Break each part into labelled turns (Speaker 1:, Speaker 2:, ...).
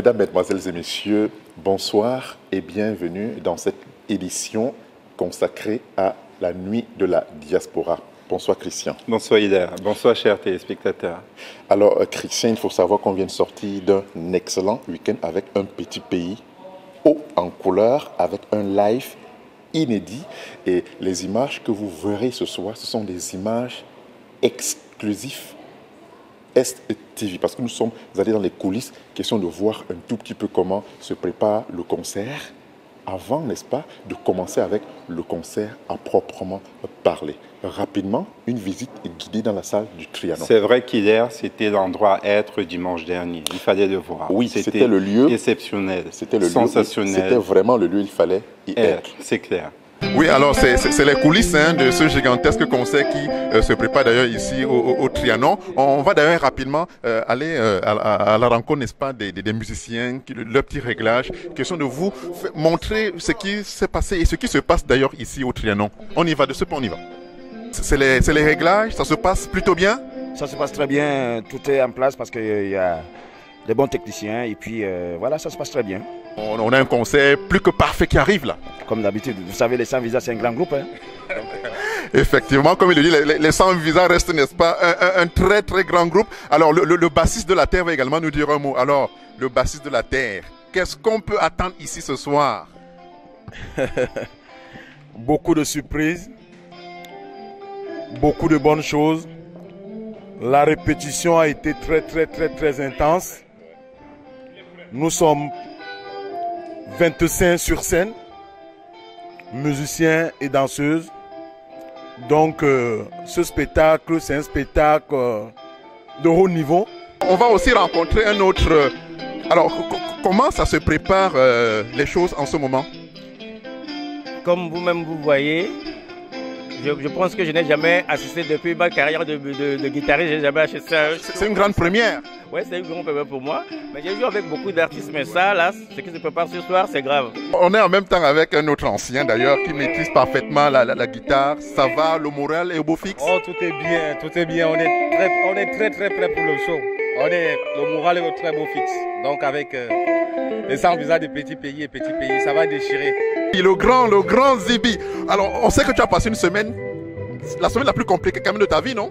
Speaker 1: Mesdames, Mesdemoiselles et Messieurs, bonsoir et bienvenue dans cette édition consacrée à la nuit de la diaspora. Bonsoir Christian.
Speaker 2: Bonsoir Ider, bonsoir chers téléspectateurs.
Speaker 1: Alors Christian, il faut savoir qu'on vient de sortir d'un excellent week-end avec un petit pays haut en couleur, avec un live inédit. Et les images que vous verrez ce soir, ce sont des images exclusives STV, parce que nous sommes allés dans les coulisses, question de voir un tout petit peu comment se prépare le concert, avant, n'est-ce pas, de commencer avec le concert à proprement parler. Rapidement, une visite guidée dans la salle du Trianon.
Speaker 2: C'est vrai qu'hier, c'était l'endroit à être dimanche dernier. Il fallait le voir.
Speaker 1: Oui, c'était le lieu
Speaker 2: exceptionnel,
Speaker 1: c'était le
Speaker 2: sensationnel.
Speaker 1: C'était vraiment le lieu, il fallait y être.
Speaker 2: C'est clair.
Speaker 3: Oui, alors c'est les coulisses de ce gigantesque concert qui se prépare d'ailleurs ici au Trianon. On va d'ailleurs rapidement aller à la rencontre, n'est-ce pas, des musiciens, leurs petits réglages. Question de vous montrer ce qui s'est passé et ce qui se passe d'ailleurs ici au Trianon. On y va, de ce point on y va. C'est les réglages, ça se passe plutôt bien?
Speaker 4: Ça se passe très bien, tout est en place parce qu'il y a des bons techniciens et puis voilà, ça se passe très bien.
Speaker 3: On a un concert plus que parfait qui arrive là.
Speaker 4: Comme d'habitude, vous savez, les 100 visas, c'est un grand groupe. Hein.
Speaker 3: Effectivement, comme il le dit, les 100 visas restent, n'est-ce pas, un très très grand groupe. Alors le bassiste de la Terre va également nous dire un mot. Alors, le bassiste de la Terre, qu'est-ce qu'on peut attendre ici ce soir?
Speaker 5: Beaucoup de surprises, beaucoup de bonnes choses. La répétition a été très intense. Nous sommes 25 sur scène, musiciens et danseuses. Donc ce spectacle, c'est un spectacle de haut niveau.
Speaker 3: On va aussi rencontrer un autre... Alors, comment ça se prépare les choses en ce moment?
Speaker 6: Comme vous-même vous voyez, je pense que je n'ai jamais assisté depuis ma carrière de guitariste, je n'ai jamais assisté à...
Speaker 3: C'est une grande première.
Speaker 6: Oui, c'est une grande première pour moi. Mais j'ai joué avec beaucoup d'artistes, mais ça, là, ce qui se prépare ce soir, c'est grave.
Speaker 3: On est en même temps avec un autre ancien d'ailleurs qui maîtrise parfaitement la guitare. Ça va, le moral est au beau fixe?
Speaker 7: Oh, tout est bien, tout est bien. On est très prêt pour le show. Le moral est au très beau fixe. Donc avec les 100 visas de petits pays, ça va déchirer.
Speaker 3: Et le grand Zibi. Alors, on sait que tu as passé une semaine, la semaine la plus compliquée quand même de ta vie, non?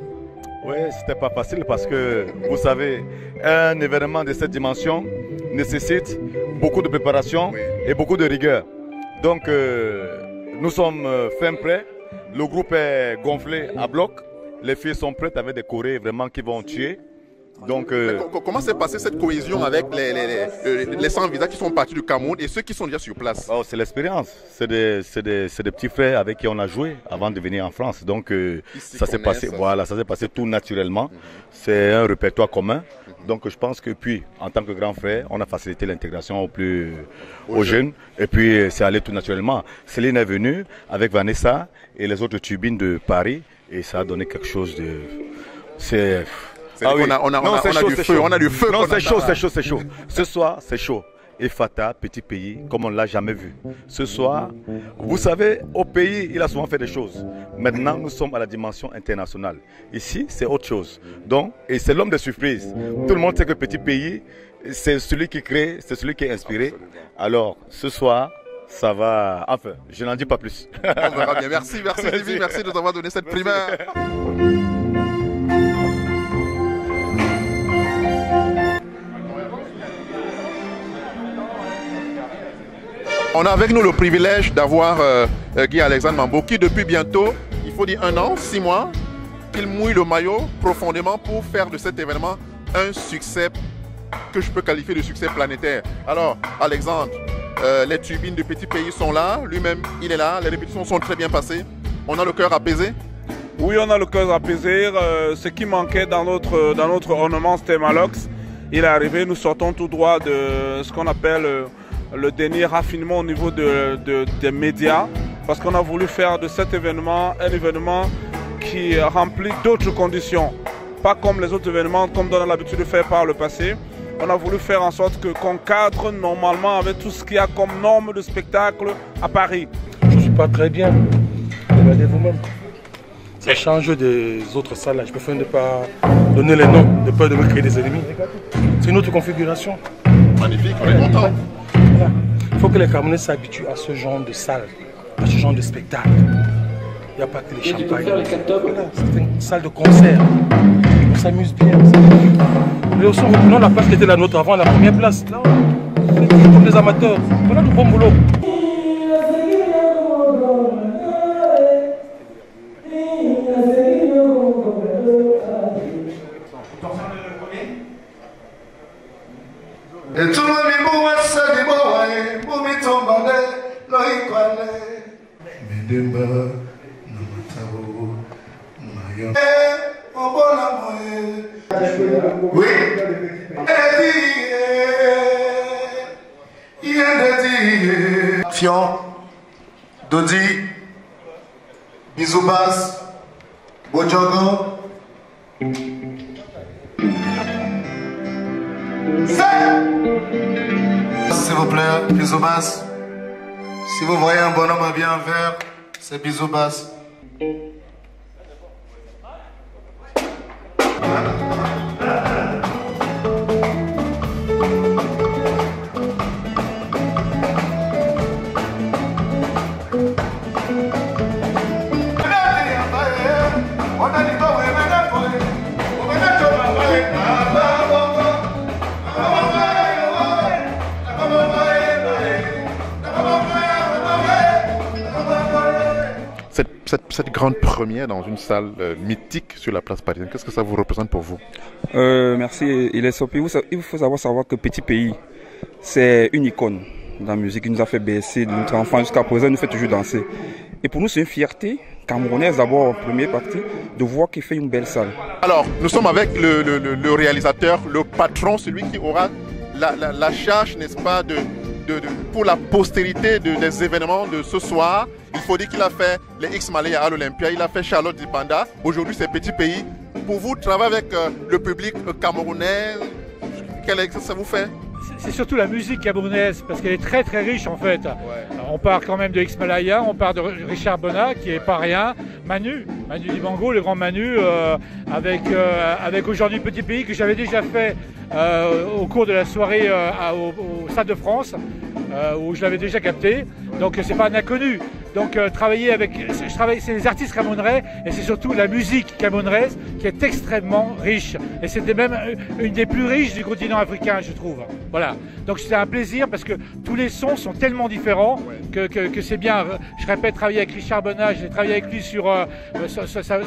Speaker 5: Oui, c'était pas facile parce que, vous savez, un événement de cette dimension nécessite beaucoup de préparation et beaucoup de rigueur. Donc, nous sommes fin prêts. Le groupe est gonflé à bloc. Les filles sont prêtes avec des chorés vraiment qui vont tuer. Donc,
Speaker 3: comment s'est passée cette cohésion avec les 100 visas qui sont partis du Cameroun et ceux qui sont déjà sur place?
Speaker 5: Oh, c'est l'expérience. C'est des petits frères avec qui on a joué avant de venir en France. Donc ça s'est passé, voilà, ça s'est passé tout naturellement. C'est un répertoire commun. Donc je pense que puis, en tant que grand frère, on a facilité l'intégration aux jeunes. Et puis c'est allé tout naturellement. Céline est venue avec Vanessa et les autres turbines de Paris et ça a donné quelque chose de...
Speaker 3: On a du feu.
Speaker 5: Non, c'est chaud. Ce soir, c'est chaud. Et Fata, petit pays, comme on ne l'a jamais vu. Ce soir, vous savez, au pays, il a souvent fait des choses. Maintenant, nous sommes à la dimension internationale. Ici, c'est autre chose. Donc, et c'est l'homme de surprise. Tout le monde sait que petit pays, c'est celui qui crée, c'est celui qui est inspiré. Alors, ce soir, ça va... Enfin, je n'en dis pas plus.
Speaker 3: On verra bien. Merci Zibi, merci de nous avoir donné cette primaire. On a avec nous le privilège d'avoir Guy-Alexandre Mambo qui depuis bientôt, il faut dire 1 an, 6 mois, qu'il mouille le maillot profondément pour faire de cet événement un succès que je peux qualifier de succès planétaire. Alors Alexandre, les turbines du petit pays sont là, lui-même il est là, les répétitions sont très bien passées. On a le cœur apaisé?
Speaker 8: Oui, on a le cœur apaisé. Ce qui manquait dans notre ornement, c'était Malox. Il est arrivé, nous sortons tout droit de ce qu'on appelle le dernier raffinement au niveau des médias, parce qu'on a voulu faire de cet événement un événement qui remplit d'autres conditions, pas comme les autres événements comme on a l'habitude de faire par le passé. On a voulu faire en sorte qu'on cadre normalement avec tout ce qu'il y a comme norme de spectacle à Paris.
Speaker 9: Je ne suis pas très bien, regardez vous-même. Ça change des autres salles, je préfère ne pas donner les noms, de peur de me créer des ennemis. C'est une autre configuration.
Speaker 3: Magnifique, on est content.
Speaker 9: Voilà. Il faut que les Camerounais s'habituent à ce genre de salle, à ce genre de spectacle. Il n'y a pas que les champagnes. Voilà, c'est une salle de concert. On s'amuse bien. Mais aussi, reprenons la place qui était la nôtre avant, la première place. Là, on est toujours comme des amateurs. Voilà du bon boulot.
Speaker 10: Oui. Fion, Dodi, Bizoubas, Bojogo. S'il vous plaît, Bizoubas. Si vous voyez un bonhomme habillé en vert, c'est Bizoubas.
Speaker 3: Cette grande première dans une salle mythique sur la place parisienne, qu'est-ce que ça vous représente pour vous?
Speaker 11: Merci, il est sorti. Il faut savoir que Petit Pays, c'est une icône dans la musique. Il nous a fait baisser de notre enfant jusqu'à présent, il nous fait toujours danser. Et pour nous, c'est une fierté camerounaise d'abord en première partie de voir qu'il fait une belle salle.
Speaker 3: Alors, nous sommes avec le réalisateur, le patron, celui qui aura la charge, n'est-ce pas, pour la postérité des événements de ce soir. Il faut dire qu'il a fait les X-Malaya à l'Olympia, il a fait Charlotte Dipanda. Aujourd'hui, c'est Petit Pays. Pour vous, travailler avec le public camerounais, qu'est-ce que ça vous fait?
Speaker 12: C'est surtout la musique camerounaise, parce qu'elle est très très riche en fait. Ouais. On part quand même de X-Malaya, on part de Richard Bonnat, qui est pas rien. Manu Dibango, le grand Manu, avec aujourd'hui Petit Pays, que j'avais déjà fait au cours de la soirée au Stade de France, où je l'avais déjà capté. Donc c'est pas un inconnu. Donc c'est les artistes camerounais et c'est surtout la musique camerounaise qui est extrêmement riche. Et c'était même une des plus riches du continent africain, je trouve. Voilà. Donc c'était un plaisir parce que tous les sons sont tellement différents que c'est bien. Je répète, travailler avec Richard Bonnat, j'ai travaillé avec lui sur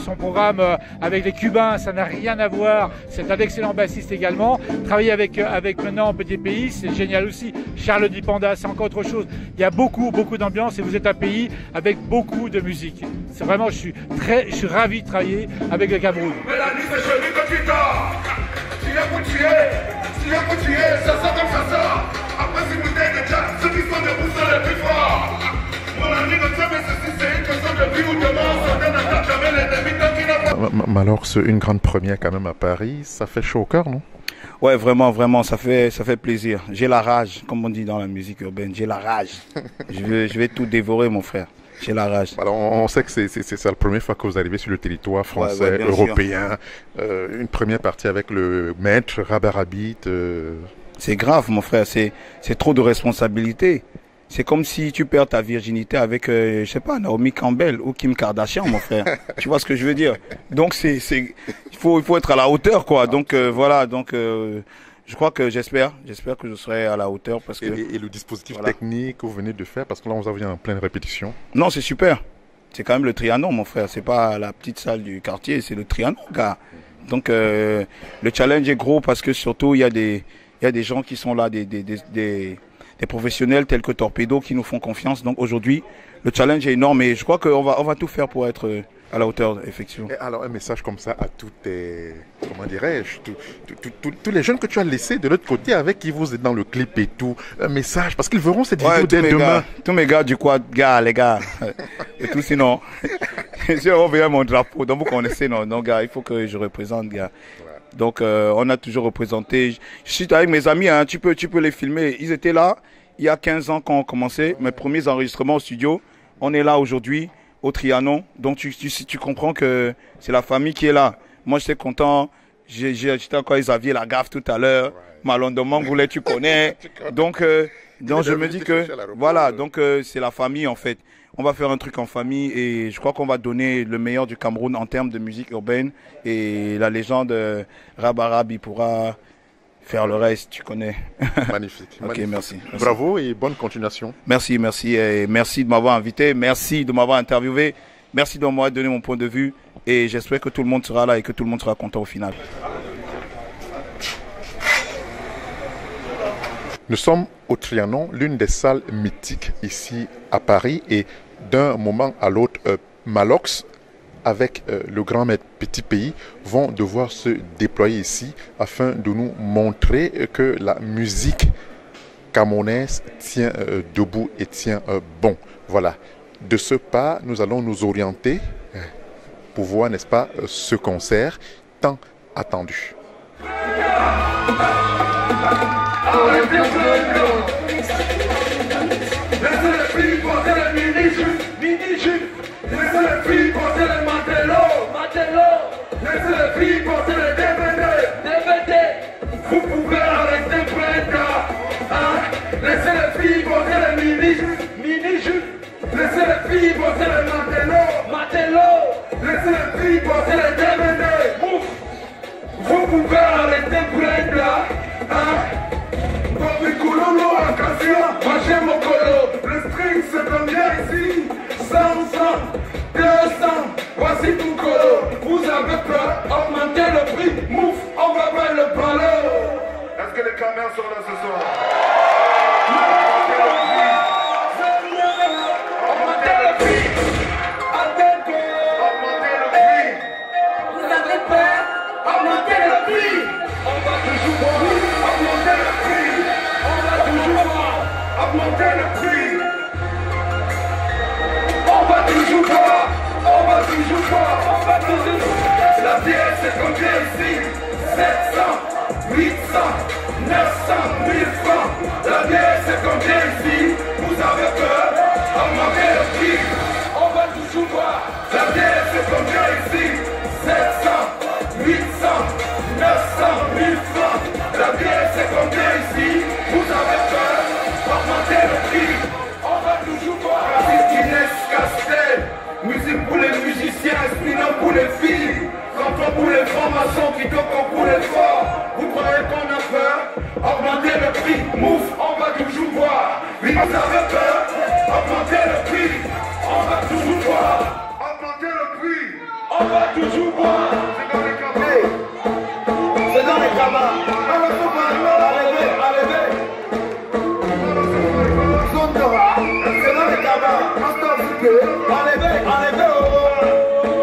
Speaker 12: son programme avec les Cubains, ça n'a rien à voir. C'est un excellent bassiste également. Travailler avec maintenant Petit Pays, c'est génial aussi. Charlotte Dipanda, c'est encore autre chose. Il y a beaucoup d'ambiance et vous êtes un pays avec beaucoup de musique. C'est vraiment, je suis ravi de travailler avec le Cameroun.
Speaker 3: Mais alors, une grande première quand même à Paris, ça fait chaud au cœur, non?
Speaker 11: Ouais, vraiment, ça fait plaisir. J'ai la rage, comme on dit dans la musique urbaine, j'ai la rage. je vais tout dévorer, mon frère. J'ai la rage.
Speaker 3: Alors, on sait que c'est la première fois que vous arrivez sur le territoire français, européen. Une première partie avec le maître Rabarabit.
Speaker 11: C'est grave, mon frère. C'est trop de responsabilité. C'est comme si tu perds ta virginité avec, je sais pas, Naomi Campbell ou Kim Kardashian, mon frère. Tu vois ce que je veux dire? Donc il faut être à la hauteur, quoi. Donc voilà. Donc je crois que j'espère que je serai à la hauteur parce que.
Speaker 3: Et le dispositif technique que vous venez de faire, parce que là on vous a vu en pleine répétition.
Speaker 11: Non, c'est super. C'est quand même le Trianon, mon frère. C'est pas la petite salle du quartier, c'est le Trianon, gars. Donc le challenge est gros parce que surtout il y a des gens qui sont là, des professionnels tels que Torpedo qui nous font confiance. Donc aujourd'hui, le challenge est énorme et je crois qu'on va tout faire pour être à la hauteur, effectivement.
Speaker 3: Et alors un message comme ça à tous tes, comment dirais-je, tous les jeunes que tu as laissés de l'autre côté avec qui vous êtes dans le clip et tout, un message, parce qu'ils verront cette vidéo dès demain.
Speaker 11: Tous mes gars du quad, les gars, et tout sinon, j'ai envoyé mon drapeau, donc vous connaissez, non gars, il faut que je représente, gars. Donc on a toujours représenté. Je suis avec mes amis, hein, tu peux les filmer. Ils étaient là il y a 15 ans quand on commençait mes premiers enregistrements au studio. On est là aujourd'hui au Trianon. Donc tu comprends que c'est la famille qui est là. Moi j'étais content. J'étais encore Xavier Lagaffe tout à l'heure. Malon de Mangoulet, tu connais. Donc je me dis que, voilà, donc c'est la famille en fait. On va faire un truc en famille et je crois qu'on va donner le meilleur du Cameroun en termes de musique urbaine. Et la légende Rabarab, il pourra faire le reste, tu connais.
Speaker 3: Magnifique.
Speaker 11: Ok,
Speaker 3: magnifique.
Speaker 11: merci.
Speaker 3: Bravo et bonne continuation.
Speaker 11: Merci, merci. Et merci de m'avoir invité. Merci de m'avoir interviewé. Merci de m'avoir donné mon point de vue. Et j'espère que tout le monde sera là et que tout le monde sera content au final.
Speaker 3: Nous sommes au Trianon, l'une des salles mythiques ici à Paris. Et d'un moment à l'autre, Malox, avec le grand maître Petit Pays, vont devoir se déployer ici afin de nous montrer que la musique camerounaise tient debout et tient bon. Voilà. De ce pas, nous allons nous orienter pour voir, n'est-ce pas, ce concert tant attendu.
Speaker 13: Vous pouvez arrêter laissez les filles porter les mini-jupes. Laissez les filles porter les matelots. Laissez les filles porter les DVD. Vous pouvez arrêter prendre là. Bobby Kouloulou, Acacia, Machem Mokolo. Le string c'est combien ici? 100, 200, voici tout colo. Vous avez peur, augmentez le prix. Mouf, on va voir le ballon. Est-ce que les caméras sont là ce soir? Augmentez le prix. Augmentez le prix. Vous avez peur, augmentez le prix. On va toujours voir, augmentez le prix. On va toujours voir, augmentez le prix. On va toujours voir, on va toujours voir, on va toujours voir. La bière c'est combien ici? 700, 800, 900, 1000 francs. La bière c'est combien ici? Vous avez peur? Augmentez le prix. On va toujours voir. La bière c'est combien ici? 700, 800, 900, 1000 francs. La bière c'est combien ici? Vous avez peur? Augmentez le prix. On va toujours voir. Inès Castel, musique pour les musiciens, spinant pour les filles, canton pour les francs-maçons qui toquent pour les forts. Vous croyez qu'on a peur? Augmentez le prix, mouf, on va toujours voir. Vous avez peur? Augmentez le prix, on va toujours voir. Augmentez le prix, on va toujours voir. C'est dans les cabas. C'est dans les cabas. Allez, allez. Zone de rat. C'est dans les cabas. Enlevez,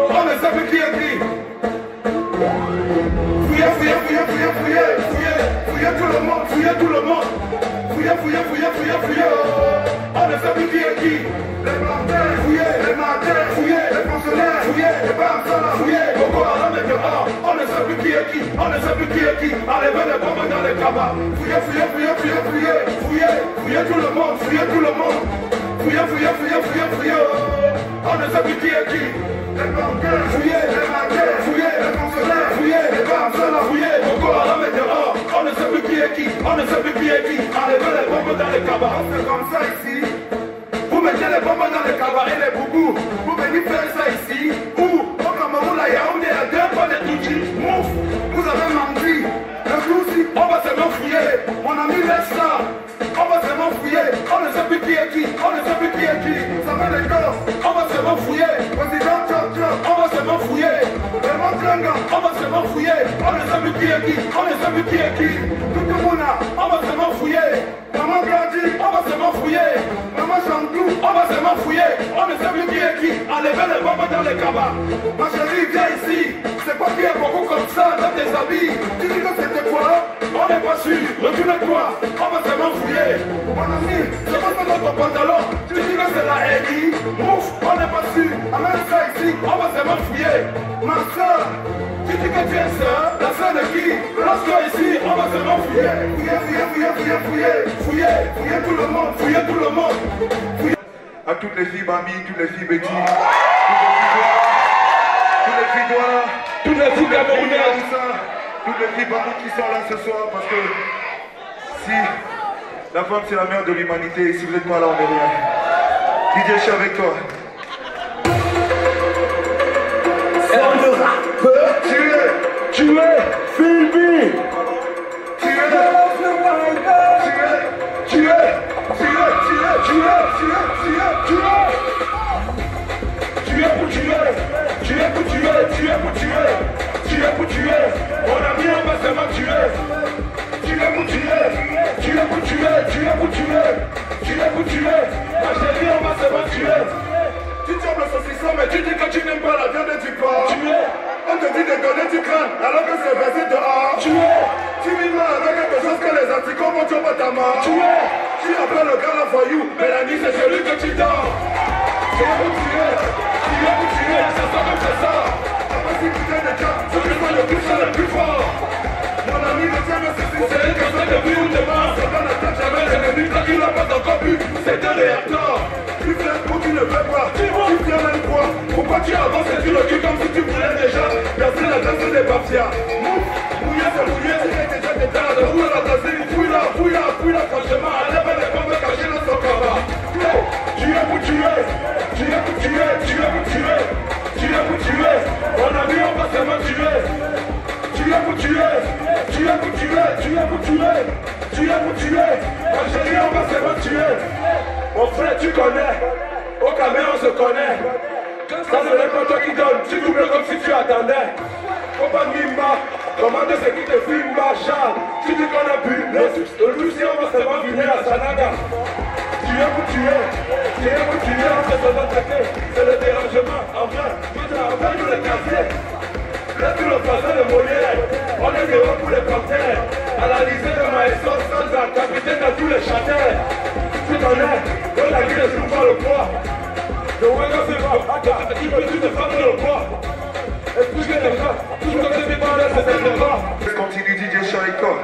Speaker 13: on ne sait plus qui est qui. Fouillez tout le monde, fouillez tout le monde. Fouillez. On ne sait plus qui est qui. Les plantains, fouillez, les pensionnaires, fouillez, les barres, fouillez. Boko Haram est dehors, on ne sait plus qui est qui. Enlevez les bombes dans les cabas. Fouillez tout le monde, fouillez. On ne sait plus qui est qui. Les banquiers, fouillez, les pensionnaires, fouillez, les barres, fouillez. Boko Haram est dehors, on ne sait plus qui est qui. Enlevez les bombes dans les cabas. C'est comme ça ici. Vous mettez les bombes dans les cabas et les boubous. Vous venez faire ça ici. Où au Cameroun, la Yaoundé, à 2 pas de Touchi. Mouf, vous avez menti. Le Touchi, on va se fouiller. Mon ami laisse ça. On va se fouiller. On ne sait plus qui est qui. Ça fait les gosses. On va se fouiller. Président Tchop, on va se fouiller. Vraiment Klanga, on va se fouiller. On ne sait plus qui est qui. Tout le monde là, on va se fouiller. Maman Grandi, on va se fouiller. Maman Chantou, on va se fouiller. On ne sait plus qui est qui. Enlevez les bombes dans les cabas. Ma chérie, viens ici. C'est pas qui est beaucoup comme ça dans tes habits. Tu dis que c'était quoi? On n'est pas sûr. Retourne-toi. On va se fouiller. Mon ami, c'est pas ça dans ton pantalon. Tu dis que c'est la Eddie. Ouf, on n'est pas sûr. Amène ça ici. On va se fouiller. Ma soeur, tu dis que tu es soeur. La soeur de qui? Lorsque ici, on va se fouiller. Fouillez tout le monde. Fouillez. À toutes les filles Bambi, toutes les filles Betty, toutes les filles Douala, toutes les filles camerounaises,
Speaker 10: toute l'équipe, à tous qui sont là ce soir, parce que si la femme c'est la mère de l'humanité, si vous n'êtes pas là, on est rien. DJ, je suis avec toi. Tu es Philby. Mon ami, on va seulement tuer. Tu es pour tuer. Ma chérie, on va seulement tuer. Tu tombes le saucisson, mais tu dis que tu n'aimes pas la viande du porc. On te dit de donner du crâne, alors que c'est versé dehors. Tu mimes avec quelque chose que les anticorps vont tuer ta mort. Tu appelles le gars la voyou, mais la nuit c'est celui que tu dors. Tu es pour tuer, c'est ça comme c'est ça. Après si putain de cas, celui qui le plus le plus fort. Mon ami, le tien, c'est une question de vie ou de mort. C'est pas la tête jamais, l'ennemi, tant qu'il n'a pas encore bu, c'est deux réacteurs. Tu fais ou tu ne fais pas, tu tiens même quoi. Pourquoi tu avances et tu le dis comme si tu voulais déjà verser la danse des papiers. Mouillé, c'est mouillé, tu es déjà détard. Où est la tasine, fouille-la, franchement, allez, les pommes cachées dans son combat. Tu es pour tuer. Mon ami, on va seulement tuer. Tu es pour tuer. Ma chérie, on va seulement tuer. Mon frère, tu connais. Au Cameroun, on se connaît. Ça, ce n'est pas toi qui donne. Tu doubles comme si tu attendais. Faut pas mimba. Commande ce qui te filme, Charles. Tu dis qu'on a bu. Le Russie, on va seulement venir à Sanaga. Tu es pour tuer, on se faisant traiter. C'est le dérangement, en vrai, nous les quartiers. Laisse tout le passé de Molière, on est des héros pour les panthères. À la lycée de Maestro, Sansa, capitaine dans tous les châtains. Tu connais, dans la vie ne joue pas le poids. Le Wega c'est pas, tu peux tout te faire le poids. Expliquez les gens, tout ce que c'est pas là, c'est le bras. Continue DJ Charicot.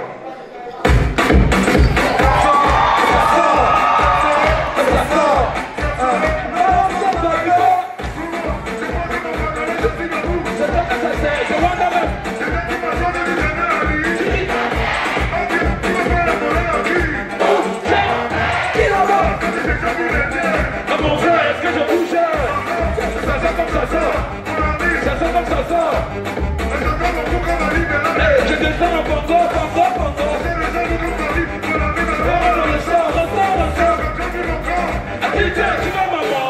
Speaker 10: Je descends en Pango. Tu vas maman.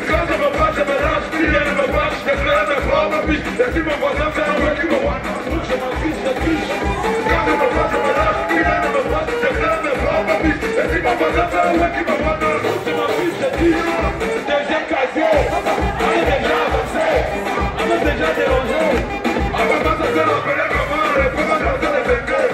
Speaker 10: Quand je me passe, je me lâche. Si elle ne me passe, je vais faire mes propres biches. Et si mon voisin fait un mec qui me voit, je m'en fiche, je triche. Quand je me passe, je me lâche. Si elle ne me passe, je vais faire mes propres biches. Et si mon voisin fait un mec qui me voit, je m'en fiche, je triche. Deuxième casier, on est déjà avancé. On est déjà dérangé. On va pas se faire appeler comment les femmes dans les béquets.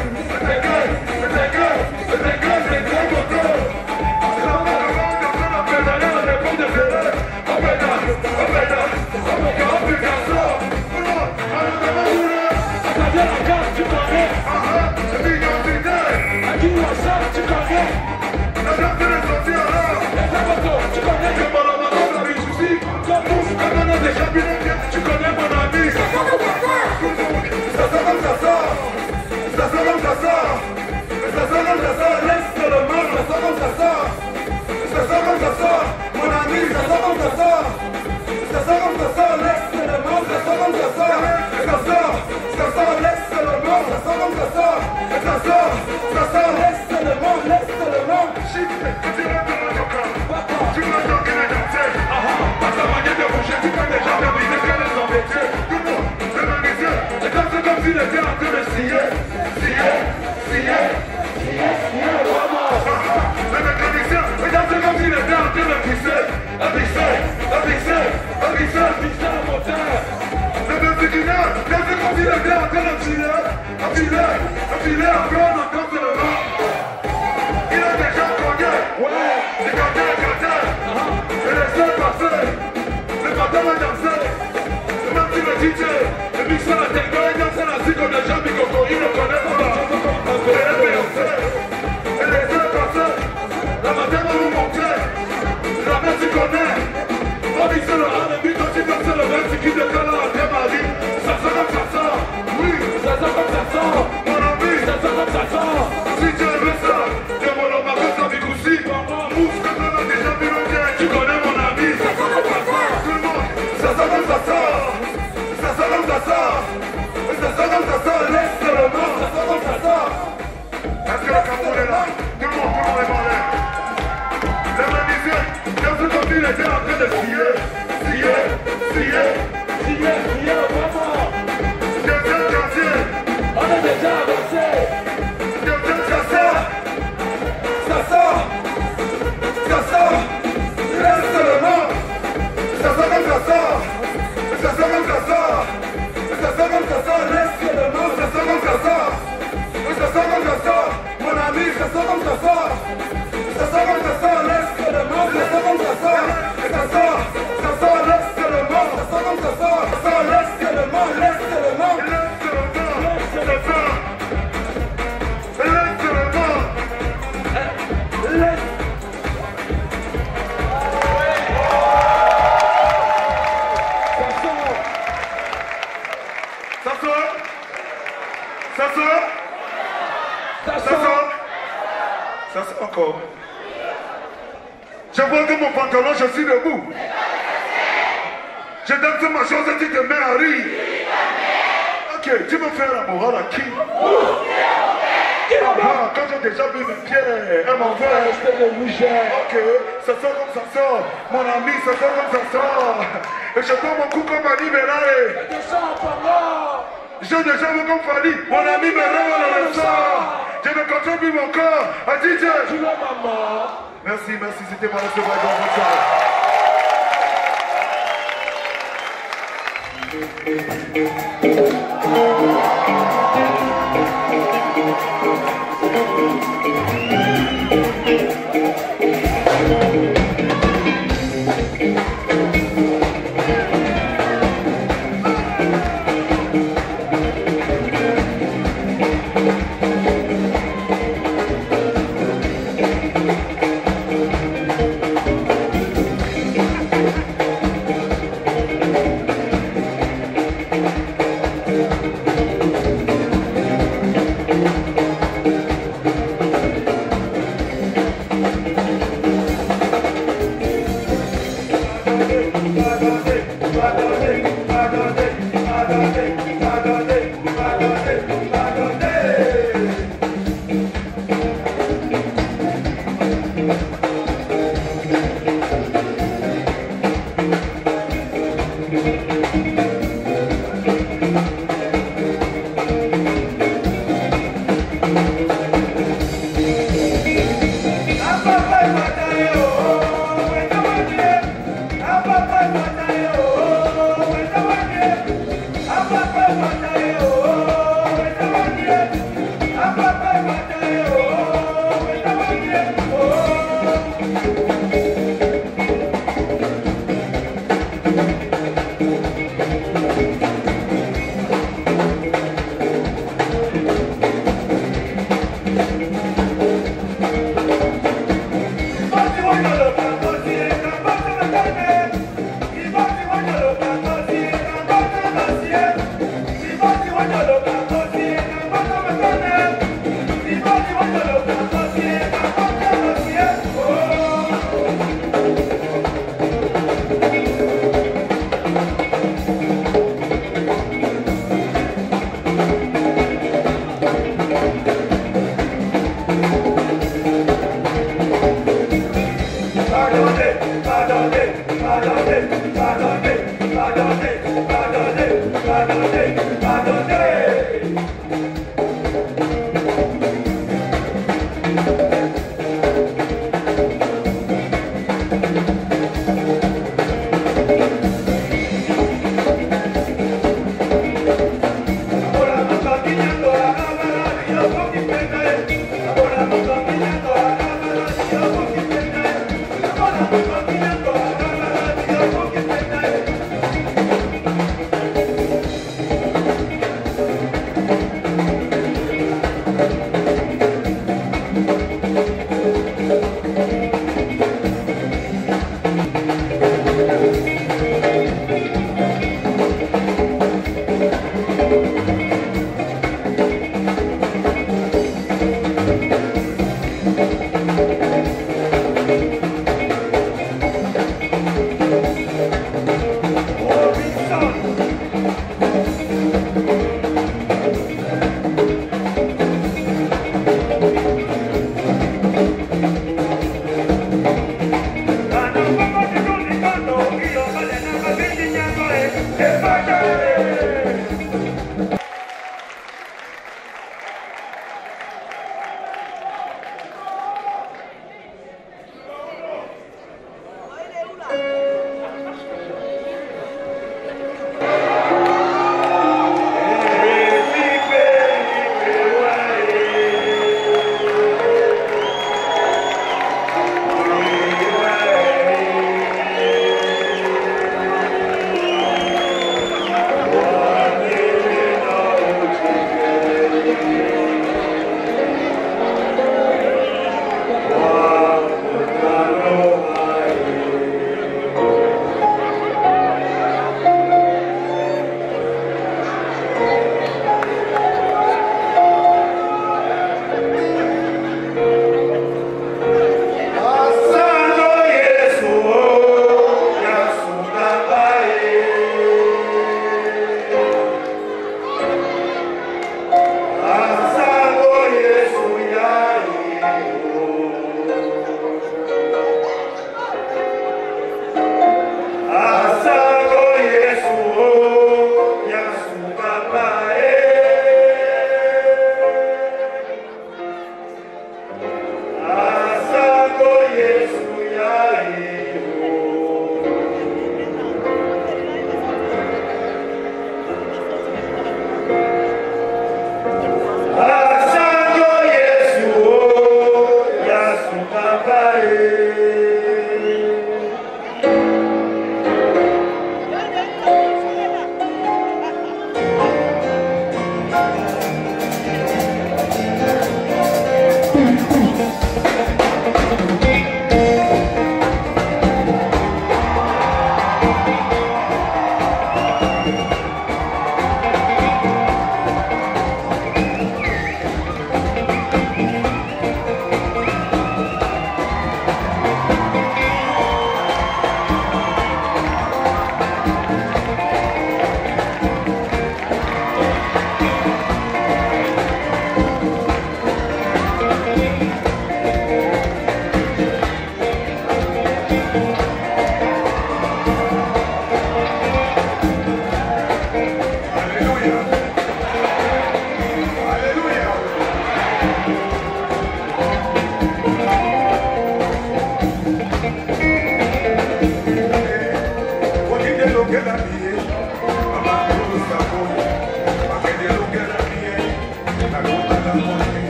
Speaker 10: Tu connais mon ami. Ça
Speaker 13: ça, laisse seulement, laisse seulement. Laisse seulement, c'est ça. Laisse seulement. Laisse. Ça sort. Ça sort. Ça sort. Ça sort encore. Je vois que mon pantalon, je suis debout. Je donne ma chose et tu te mets à rire. Ok, tu veux faire la morale à qui? Ah, quand j'ai déjà bu une pierre, elle m'envoie rester de légère. Ok, ça sort comme ça sort. Mon ami, ça sort comme ça sort. Et je donne mon cou comme Annie Melaye. J'ai déjà vu comme Fanny. Mon ami me rêve le sort. Je ne contrôle plus mon corps. À DJ. Tu veux maman? Merci, merci, c'était ma recevoir dans votre salle.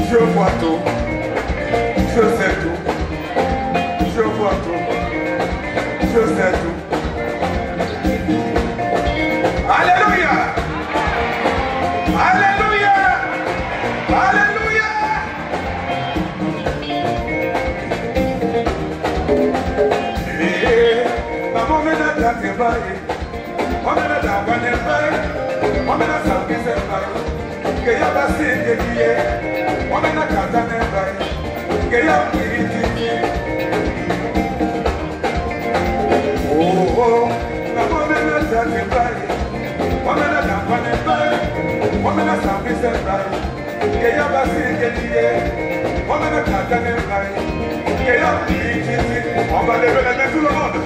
Speaker 10: Je vois tout, je sais tout, je vois tout, je sais tout. Alléluia! Alléluia! Alléluia! Maman me da da te baye, maman me da wane baye, maman me da sangi se baye, que ya basi que die, maman me da kata ne baye, que ya kiriti. Oh oh, maman me da da te baye, maman me da wane baye, maman me da sangi se baye, que ya basi que die, maman me da kata ne baye, que ya kiriti. On va lever les mains tout le monde.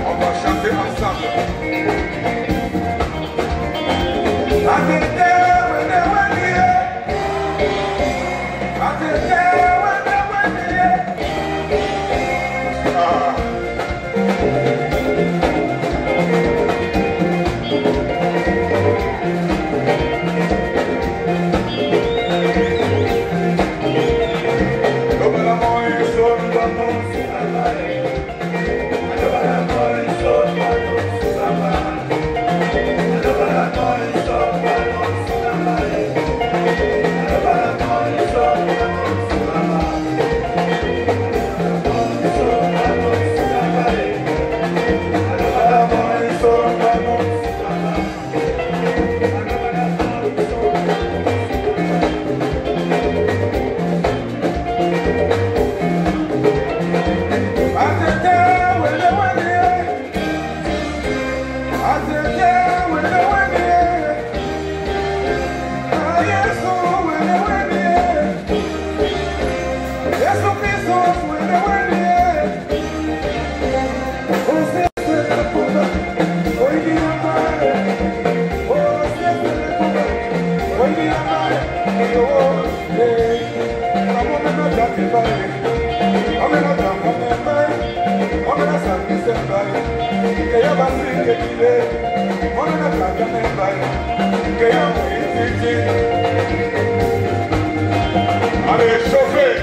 Speaker 10: On va chanter ensemble. Allez, chauffez!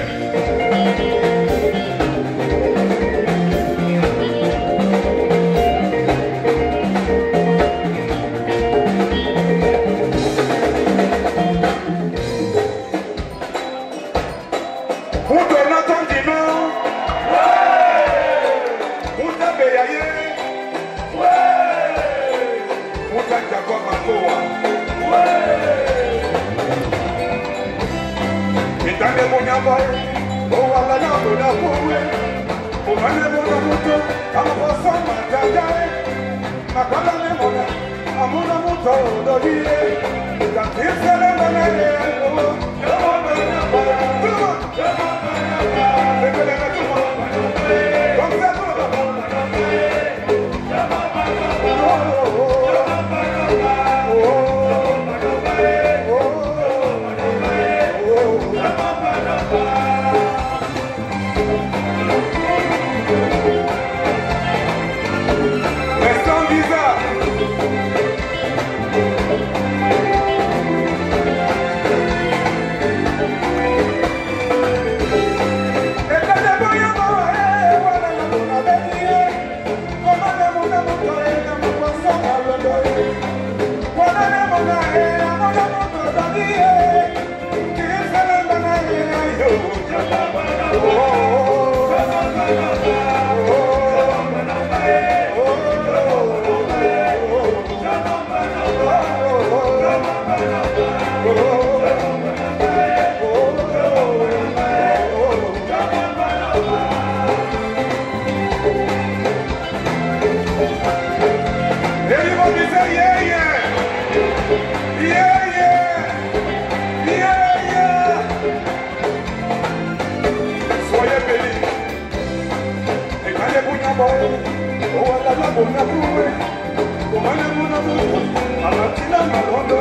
Speaker 10: Oh, Amatina Malondo,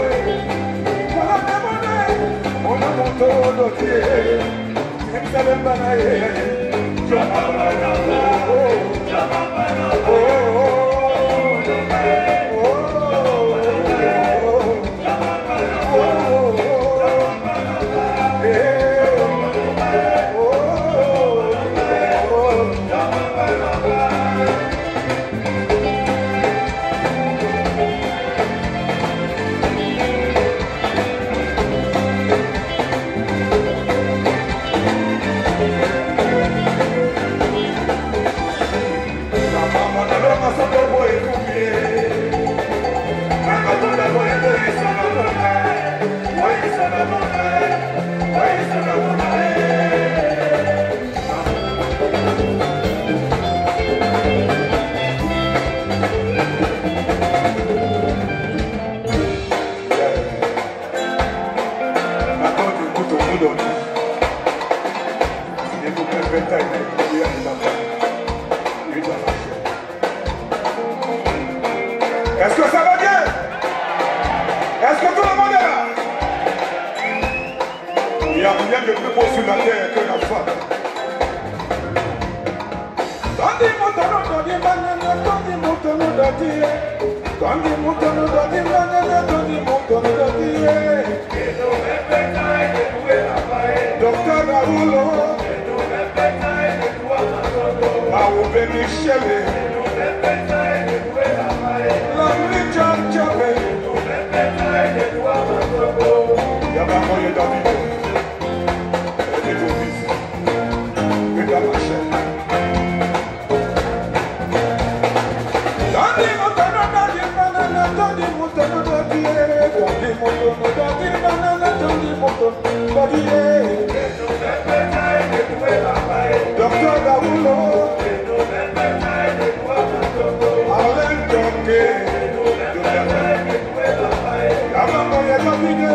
Speaker 10: on a mon tour de excellent banaye, Est-ce que ça va bien? Est-ce que tout le monde est là? Il n'y a rien de plus beau sur la terre que la femme. Docteur Raoulo, Aoube Michele, Lamri Djamdjamé, Yaba Moye Davido, et vos fils, et la machine. Docteur Raoulo, Alain Doké, Yaba Moye Davido.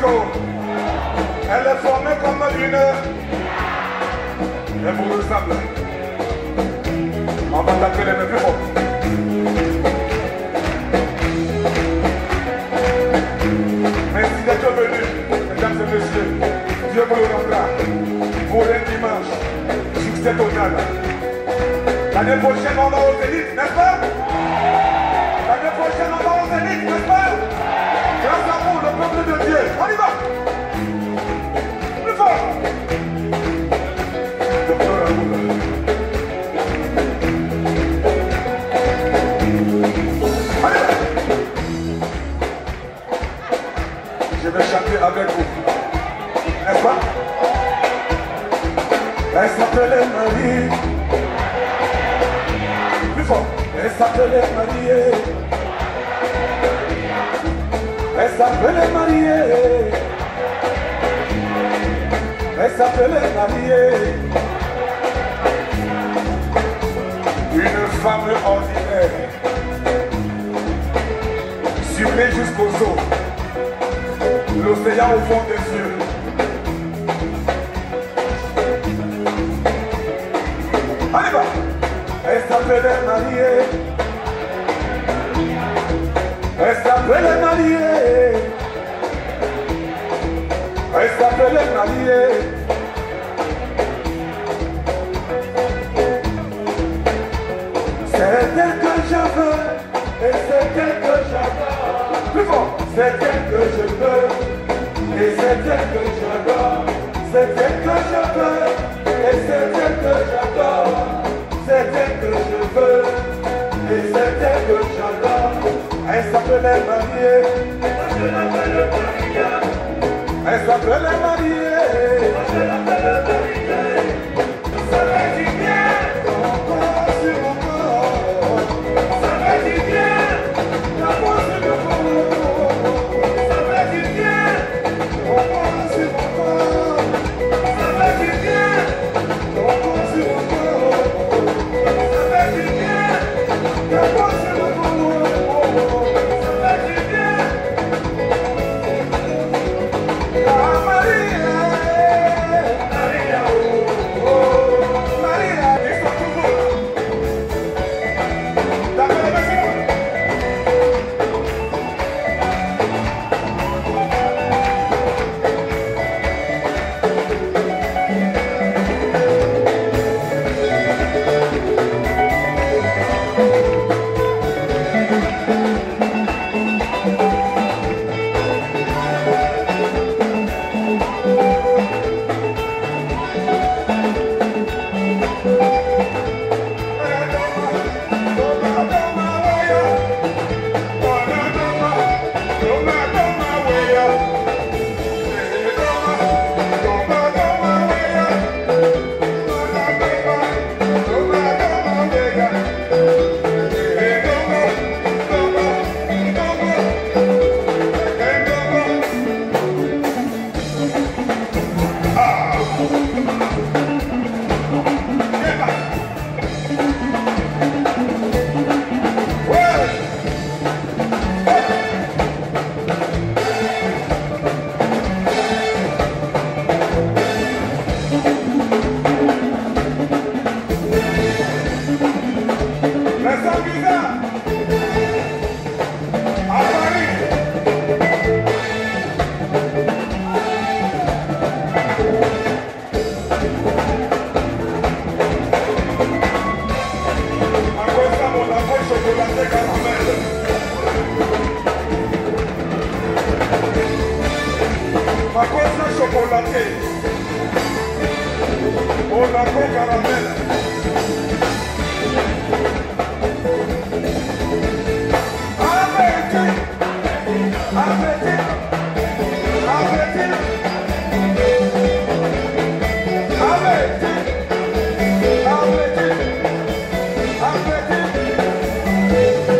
Speaker 10: Mexico. Elle est formée comme une boule de sable. On va taper les mains plus fort. Merci d'être venus, mesdames et messieurs. Dieu vous le rendra. Pour un dimanche, succès total. L'année prochaine, on va aux élites, n'est-ce pas? L'année prochaine, on va aux élites, n'est-ce pas? Grâce à vous, le peuple de Dieu. On y va! Plus fort! Allez! Je vais chanter avec vous. N'est-ce pas? Elle s'appelait Marie. Plus fort. Elle s'appelait Marie. Elle s'appelait Marie. Elle s'appelait Marie. Une femme ordinaire. Sucrée jusqu'aux os. L'océan au fond des yeux. Allez va! Elle s'appelait Marie. Elle s'appelait Marie. Elle s'appelait Marie. C'est elle que je veux et c'est elle que j'adore. Plus fort! C'est elle que je veux et c'est elle que j'adore. C'est elle que je veux et c'est elle que j'adore. C'est elle que je veux et c'est elle que j'adore. Elle s'appelait Marie. Elle s'appelait Marie. Ça fait du bien. Ton corps sur mon corps. Ça fait du bien. Ta voix sur mon corps. Ça fait du bien. Ton corps sur mon corps. Ça fait du bien. Ton corps sur mon corps. Ça fait du bien. Ta voix sur mon corps. Ça fait du bien. Ah Maria, Maria, oh, Maria, ils sont toujours. D'accord, merci. Ma cosa chocolatée. Oh la coca caramel. Appétit. Appétit. Appétit. Appétit. Appétit. Appétit.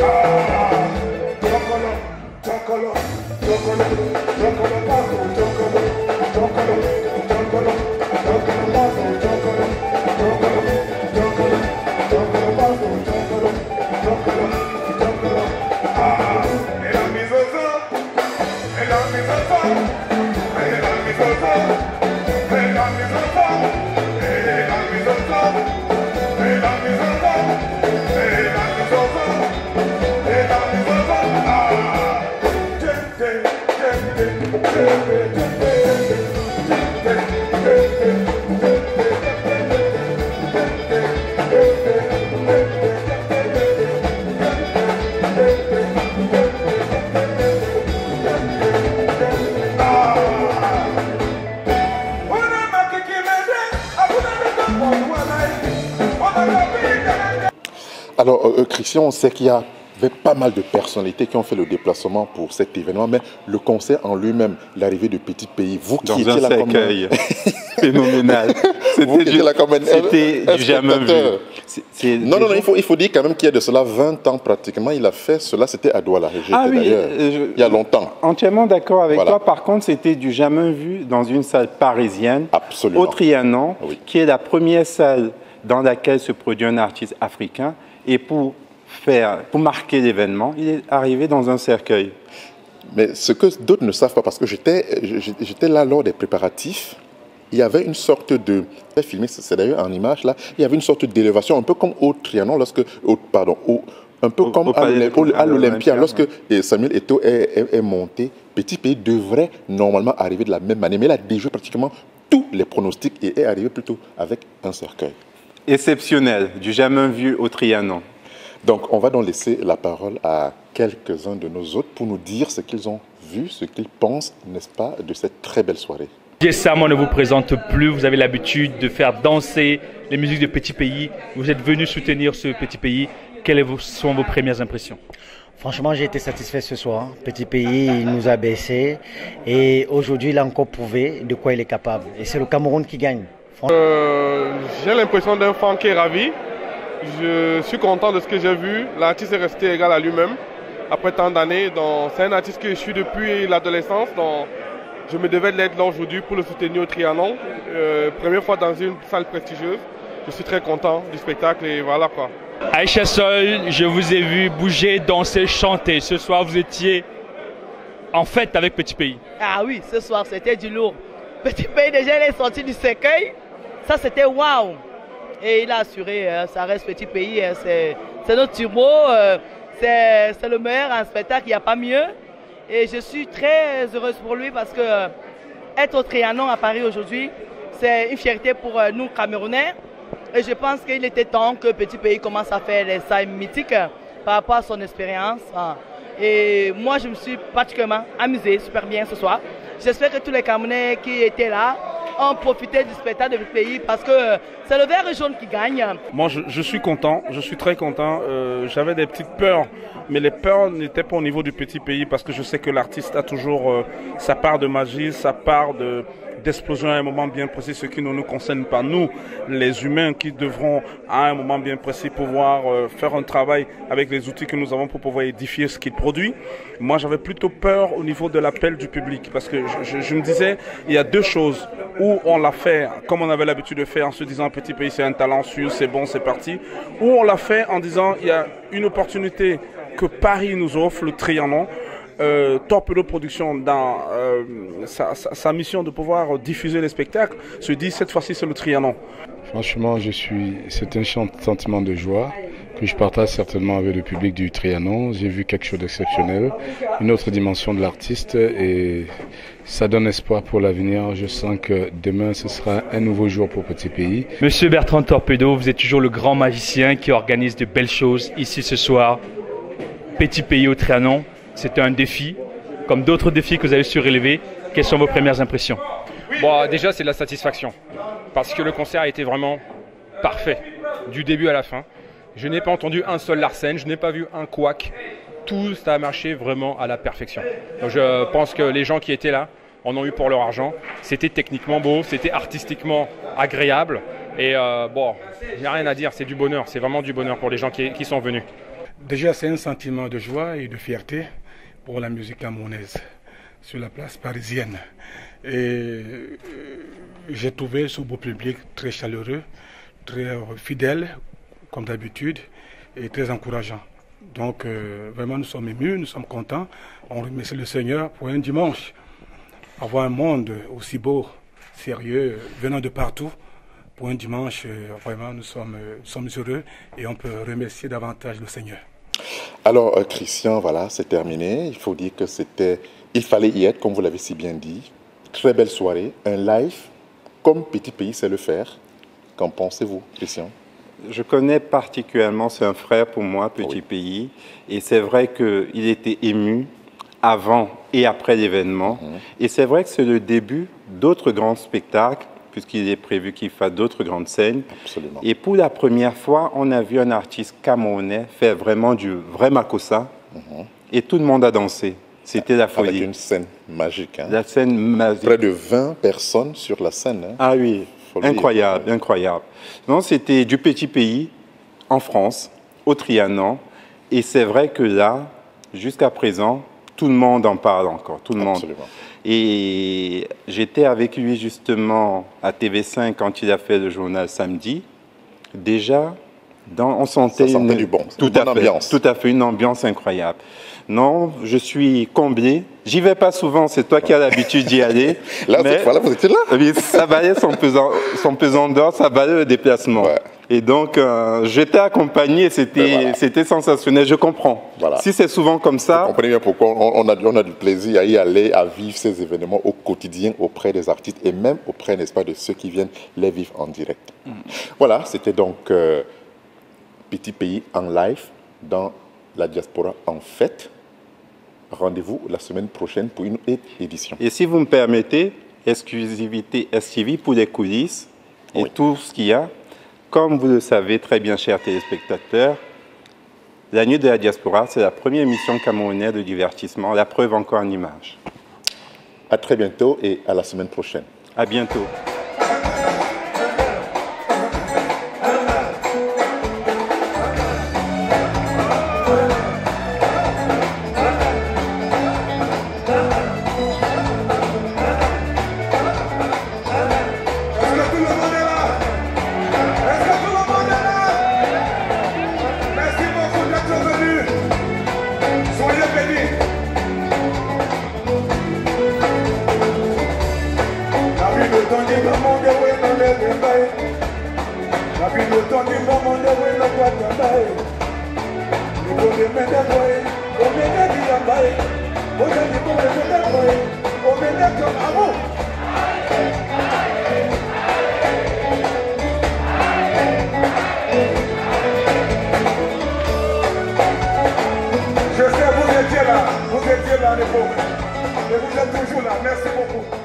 Speaker 10: Ah. Chocolat. Chocolat. Chocolat. Chocolat. Elle a mis au sang,
Speaker 1: Alors, Christian, on sait qu'il y avait pas mal de personnalités qui ont fait le déplacement pour cet événement, mais le concert en lui-même, l'arrivée de Petit Pays, vous qui étiez là comme
Speaker 2: phénoménal. C'était du jamais vu.
Speaker 1: Non, il faut dire quand même qu'il y a de cela 20 ans pratiquement, il a fait cela, c'était à Douala. Il y a longtemps.
Speaker 2: Entièrement d'accord avec toi. Par contre, c'était du jamais vu dans une salle parisienne, au Trianon, qui est la première salle dans laquelle se produit un artiste africain. Et pour marquer l'événement, il est arrivé dans un cercueil.
Speaker 1: Mais ce que d'autres ne savent pas, parce que j'étais là lors des préparatifs, il y avait une sorte de... filmé, c'est d'ailleurs en image là, il y avait une sorte d'élévation, un peu comme au Trianon, à l'Olympia, lorsque Samuel Eto'o est monté, Petit Pays devrait normalement arriver de la même manière, mais il a déjoué pratiquement tous les pronostics et est arrivé plutôt avec un cercueil.
Speaker 2: Exceptionnel, du jamais vu au Trianon.
Speaker 1: Donc, on va donc laisser la parole à quelques-uns de nos hôtes pour nous dire ce qu'ils ont vu, ce qu'ils pensent, n'est-ce pas, de cette très belle soirée.
Speaker 14: Sam, on ne vous présente plus, vous avez l'habitude de faire danser les musiques de Petit Pays. Vous êtes venu soutenir ce Petit Pays. Quelles sont vos premières impressions?
Speaker 15: Franchement, j'ai été satisfait ce soir. Petit Pays, il nous a baissé et aujourd'hui, il a encore prouvé de quoi il est capable. Et c'est le Cameroun qui gagne.
Speaker 8: J'ai l'impression d'un fan qui est ravi. Je suis content de ce que j'ai vu. L'artiste est resté égal à lui-même après tant d'années. C'est un artiste que je suis depuis l'adolescence. Je me devais de l'être là aujourd'hui pour le soutenir au Trianon. Première fois dans une salle prestigieuse. Je suis très content du spectacle et voilà quoi.
Speaker 14: Aïcha Sol, je vous ai vu bouger, danser, chanter. Ce soir, vous étiez en fête avec Petit Pays.
Speaker 16: Ah oui, ce soir, c'était du lourd. Petit Pays, déjà, il est sorti du cercueil. Ça, c'était waouh. Et il a assuré, ça reste Petit Pays, c'est notre turbo, c'est le meilleur en spectacle, il n'y a pas mieux. Et je suis très heureuse pour lui parce que être au Trianon à Paris aujourd'hui, c'est une fierté pour nous Camerounais. Et je pense qu'il était temps que Petit Pays commence à faire les salles mythiques par rapport à son expérience. Et moi, je me suis particulièrement amusée super bien ce soir. J'espère que tous les Camerounais qui étaient là ont profité du spectacle de Petit Pays parce que c'est le vert et jaune qui gagne.
Speaker 8: Moi, je suis content, je suis très content. J'avais des petites peurs, mais les peurs n'étaient pas au niveau du Petit Pays parce que je sais que l'artiste a toujours sa part de magie, sa part d'explosion à un moment bien précis, ce qui ne nous concerne pas, nous, les humains qui devront à un moment bien précis pouvoir faire un travail avec les outils que nous avons pour pouvoir édifier ce qu'il produit. Moi, j'avais plutôt peur au niveau de l'appel du public parce que je me disais, il y a deux choses. Où on l'a fait comme on avait l'habitude de faire en se disant Petit Pays c'est un talent sûr, c'est bon, c'est parti. Ou on l'a fait en disant il y a une opportunité que Paris nous offre, le Trianon. Torpedo Production dans sa mission de pouvoir diffuser les spectacles se dit cette fois-ci c'est le Trianon.
Speaker 17: Franchement c'est un sentiment de joie que je partage certainement avec le public du Trianon. J'ai vu quelque chose d'exceptionnel, une autre dimension de l'artiste et ça donne espoir pour l'avenir. Je sens que demain ce sera un nouveau jour pour Petit Pays.
Speaker 14: Monsieur Bertrand Torpedo, vous êtes toujours le grand magicien qui organise de belles choses ici ce soir. Petit Pays au Trianon. C'était un défi, comme d'autres défis que vous avez su relever. Quelles sont vos premières impressions?
Speaker 18: Bon, déjà, c'est de la satisfaction, parce que le concert a été vraiment parfait, du début à la fin. Je n'ai pas entendu un seul Larsen, je n'ai pas vu un couac. Tout ça a marché vraiment à la perfection. Donc, je pense que les gens qui étaient là en ont eu pour leur argent. C'était techniquement beau, c'était artistiquement agréable. Et bon, il n'y a rien à dire, c'est du bonheur, c'est vraiment du bonheur pour les gens qui sont venus.
Speaker 9: Déjà, c'est un sentiment de joie et de fierté pour la musique camerounaise sur la place parisienne. Et j'ai trouvé ce beau public très chaleureux, très fidèle, comme d'habitude, et très encourageant. Donc, vraiment, nous sommes émus, nous sommes contents. On remercie le Seigneur pour un dimanche. Avoir un monde aussi beau, sérieux, venant de partout, pour un dimanche, vraiment, nous sommes heureux et on peut remercier davantage le Seigneur.
Speaker 1: Alors, Christian, voilà, c'est terminé. Il faut dire que il fallait y être, comme vous l'avez si bien dit. Très belle soirée, un live, comme Petit Pays sait le faire. Qu'en pensez-vous, Christian?
Speaker 2: Je connais particulièrement, c'est un frère pour moi, Petit Pays. Et c'est vrai qu'il était ému avant et après l'événement. Et c'est vrai que c'est le début d'autres grands spectacles puisqu'il est prévu qu'il fasse d'autres grandes scènes.
Speaker 1: Absolument.
Speaker 2: Et pour la première fois, on a vu un artiste camerounais faire vraiment du vrai makossa, et tout le monde a dansé. C'était la folie.
Speaker 1: Avec une scène magique. Hein.
Speaker 2: La scène magique.
Speaker 1: Près de 20 personnes sur la scène. Hein.
Speaker 2: Ah oui, incroyable, incroyable. Non, c'était du petit pays, en France, au Trianon. Et c'est vrai que là, jusqu'à présent, tout le monde en parle encore, tout le monde. Et j'étais avec lui justement à TV5 quand il a fait le journal samedi. Déjà, on sentait
Speaker 1: du bon,
Speaker 2: tout à fait, une ambiance incroyable. Non, je suis comblé. J'y vais pas souvent, c'est toi qui as l'habitude d'y aller.
Speaker 1: Là, cette fois-là, vous étiez là.
Speaker 2: Oui, ça valait son pesant d'or, ça valait le déplacement. Ouais. Et donc, j'étais accompagné, c'était sensationnel, je comprends. Voilà. Si c'est souvent comme ça...
Speaker 1: Vous comprenez bien pourquoi on a du plaisir à y aller, à vivre ces événements au quotidien auprès des artistes et même auprès, n'est-ce pas, de ceux qui viennent les vivre en direct. Voilà, c'était donc Petit Pays en live dans la diaspora en fête. Rendez-vous la semaine prochaine pour une édition.
Speaker 2: Et si vous me permettez, exclusivité STV pour les coulisses et tout ce qu'il y a. Comme vous le savez très bien, chers téléspectateurs, la Nuit de la Diaspora, c'est la première émission camerounaise de divertissement, la preuve encore en images.
Speaker 1: À très bientôt et à la semaine prochaine.
Speaker 2: À bientôt.
Speaker 10: Je sais, vous étiez là à l'époque. Et vous êtes toujours là. Merci beaucoup.